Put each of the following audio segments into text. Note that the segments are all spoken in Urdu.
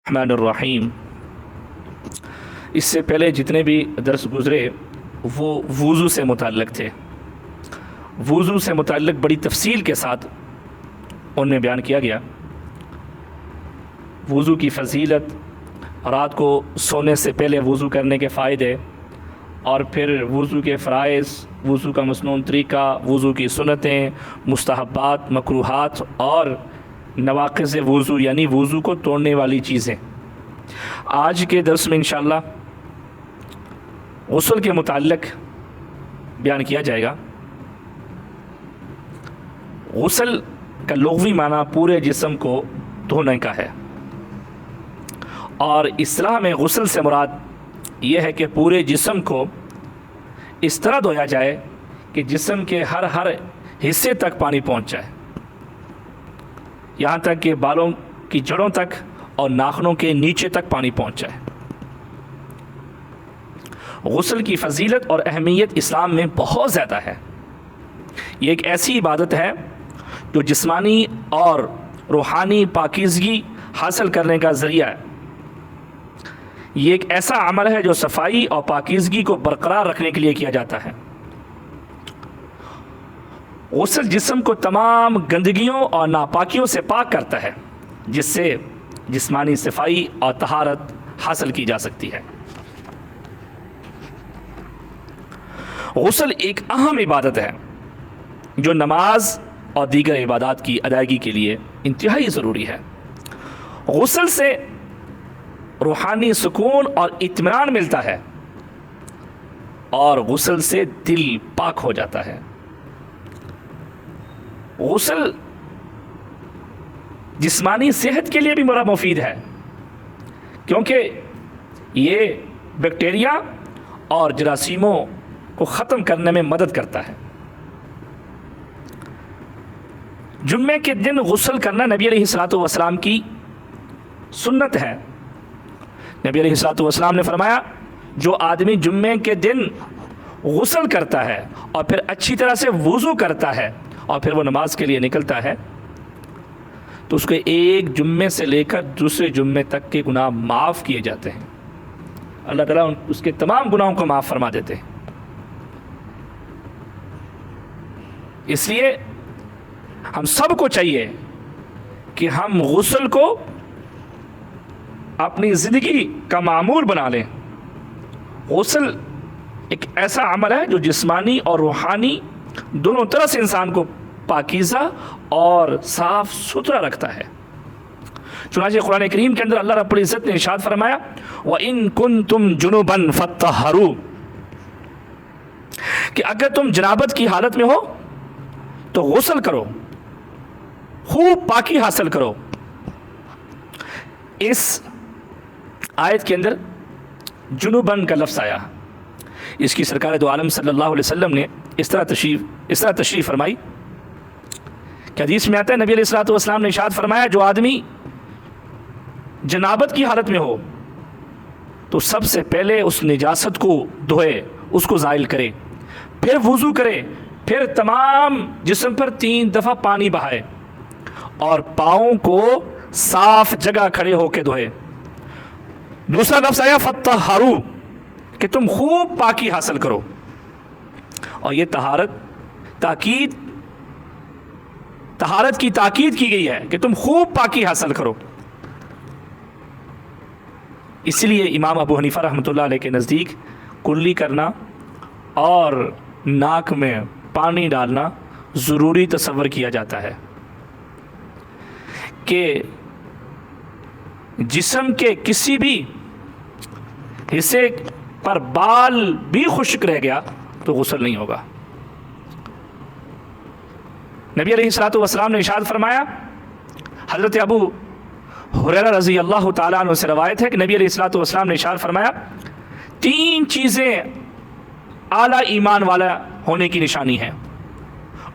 الرحمن الرحیم۔ اس سے پہلے جتنے بھی درس گزرے وہ وضو سے متعلق تھے۔ وضو سے متعلق بڑی تفصیل کے ساتھ ان میں بیان کیا گیا وضو کی فضیلت، رات کو سونے سے پہلے وضو کرنے کے فائدے، اور پھر وضو کے فرائض، وضو کا مسنون طریقہ، وضو کی سنتیں، مستحبات، مکروہات اور نواقض وضو یعنی وضو کو توڑنے والی چیزیں۔ آج کے درس میں انشاءاللہ غسل کے متعلق بیان کیا جائے گا۔ غسل کا لغوی معنی پورے جسم کو دھونے کا ہے، اور اصطلاح میں غسل سے مراد یہ ہے کہ پورے جسم کو اس طرح دھویا جائے کہ جسم کے ہر حصے تک پانی پہنچ جائے، یہاں تک کہ بالوں کی جڑوں تک اور ناخنوں کے نیچے تک پانی پہنچ جائے۔ غسل کی فضیلت اور اہمیت اسلام میں بہت زیادہ ہے۔ یہ ایک ایسی عبادت ہے جو جسمانی اور روحانی پاکیزگی حاصل کرنے کا ذریعہ ہے۔ یہ ایک ایسا عمل ہے جو صفائی اور پاکیزگی کو برقرار رکھنے کے لیے کیا جاتا ہے۔ غسل جسم کو تمام گندگیوں اور ناپاکیوں سے پاک کرتا ہے، جس سے جسمانی صفائی اور طہارت حاصل کی جا سکتی ہے۔ غسل ایک اہم عبادت ہے جو نماز اور دیگر عبادات کی ادائیگی کے لیے انتہائی ضروری ہے۔ غسل سے روحانی سکون اور اطمینان ملتا ہے، اور غسل سے دل پاک ہو جاتا ہے۔ غسل جسمانی صحت کے لیے بھی بڑا مفید ہے، کیونکہ یہ بیکٹیریا اور جراثیموں کو ختم کرنے میں مدد کرتا ہے۔ جمعے کے دن غسل کرنا نبی علیہ الصلوۃ والسلام کی سنت ہے۔ نبی علیہ الصلوۃ والسلام نے فرمایا، جو آدمی جمعے کے دن غسل کرتا ہے اور پھر اچھی طرح سے وضو کرتا ہے اور پھر وہ نماز کے لیے نکلتا ہے، تو اس کے ایک جمعے سے لے کر دوسرے جمعے تک کے گناہ معاف کیے جاتے ہیں۔ اللہ تعالیٰ اس کے تمام گناہوں کو معاف فرما دیتے ہیں۔ اس لیے ہم سب کو چاہیے کہ ہم غسل کو اپنی زندگی کا معمول بنا لیں۔ غسل ایک ایسا عمل ہے جو جسمانی اور روحانی دونوں طرح سے انسان کو پاکیزہ اور صاف ستھرا رکھتا ہے۔ چنانچہ قرآن کریم کے اندر اللہ رب العزت نے ارشاد فرمایا، وَإِن كُنتُمْ جُنُبًا فَطَّهَّرُوا، کہ اگر تم جنابت کی حالت میں ہو تو غسل کرو، خوب پاکی حاصل کرو۔ اس آیت کے اندر جنوباً کا لفظ آیا، اس کی سرکار دو عالم صلی اللہ علیہ وسلم نے اس طرح تشریف فرمائی کہ حدیث میں آتا ہے، نبی علیہ الصلوۃ والسلام نے ارشاد فرمایا، جو آدمی جنابت کی حالت میں ہو تو سب سے پہلے اس نجاست کو دھوئے، اس کو زائل کرے، پھر وضو کرے، پھر تمام جسم پر 3 دفعہ پانی بہائے اور پاؤں کو صاف جگہ کھڑے ہو کے دھوئے۔ دوسرا لفظ آیا فطہروا، کہ تم خوب پاکی حاصل کرو، اور یہ طہارت کی تاکید کی گئی ہے کہ تم خوب پاکی حاصل کرو۔ اسی لیے امام ابو حنیفہ رحمۃ اللہ علیہ کے نزدیک کلی کرنا اور ناک میں پانی ڈالنا ضروری تصور کیا جاتا ہے کہ جسم کے کسی بھی حصے پر بال بھی خشک رہ گیا تو غسل نہیں ہوگا۔ نبی علیہ الصلوۃ والسلام نے ارشاد فرمایا، حضرت ابو ہریرہ رضی اللہ تعالیٰ عنہ سے روایت ہے کہ نبی علیہ الصلوۃ والسلام نے ارشاد فرمایا، 3 چیزیں اعلیٰ ایمان والا ہونے کی نشانی ہیں،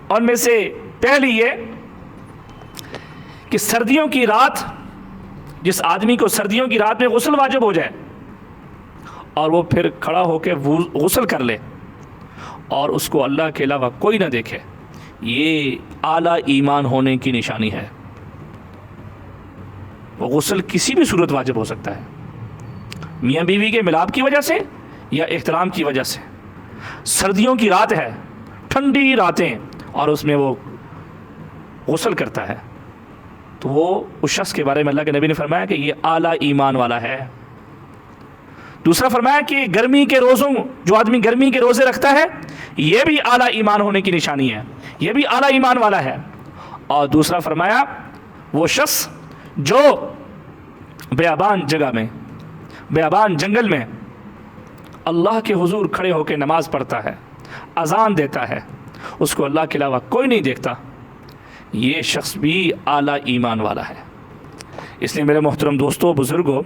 اور میں سے پہلی یہ کہ سردیوں کی رات، جس آدمی کو سردیوں کی رات میں غسل واجب ہو جائے اور وہ پھر کھڑا ہو کے غسل کر لے اور اس کو اللہ کے علاوہ کوئی نہ دیکھے، یہ اعلیٰ ایمان ہونے کی نشانی ہے۔ وہ غسل کسی بھی صورت واجب ہو سکتا ہے، میاں بیوی کے ملاپ کی وجہ سے یا احترام کی وجہ سے۔ سردیوں کی رات ہے، ٹھنڈی راتیں، اور اس میں وہ غسل کرتا ہے، تو وہ اس شخص کے بارے میں اللہ کے نبی نے فرمایا کہ یہ اعلیٰ ایمان والا ہے۔ دوسرا فرمایا کہ گرمی کے روزوں، جو آدمی گرمی کے روزے رکھتا ہے یہ بھی اعلیٰ ایمان ہونے کی نشانی ہے، یہ بھی اعلیٰ ایمان والا ہے۔ اور دوسرا فرمایا وہ شخص جو بیابان جگہ میں، بیابان جنگل میں اللہ کے حضور کھڑے ہو کے نماز پڑھتا ہے، اذان دیتا ہے، اس کو اللہ کے علاوہ کوئی نہیں دیکھتا، یہ شخص بھی اعلیٰ ایمان والا ہے۔ اس لیے میرے محترم دوستوں، بزرگوں،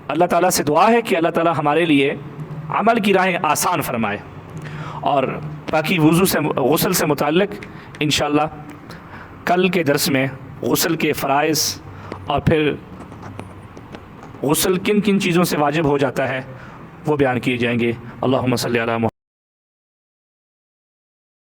اللہ تعالیٰ سے دعا ہے کہ اللہ تعالیٰ ہمارے لیے عمل کی راہیں آسان فرمائے، اور باقی وضو سے، غسل سے متعلق انشاءاللہ کل کے درس میں غسل کے فرائض اور پھر غسل کن کن چیزوں سے واجب ہو جاتا ہے وہ بیان کیے جائیں گے۔ اللہم صلی علی محمد۔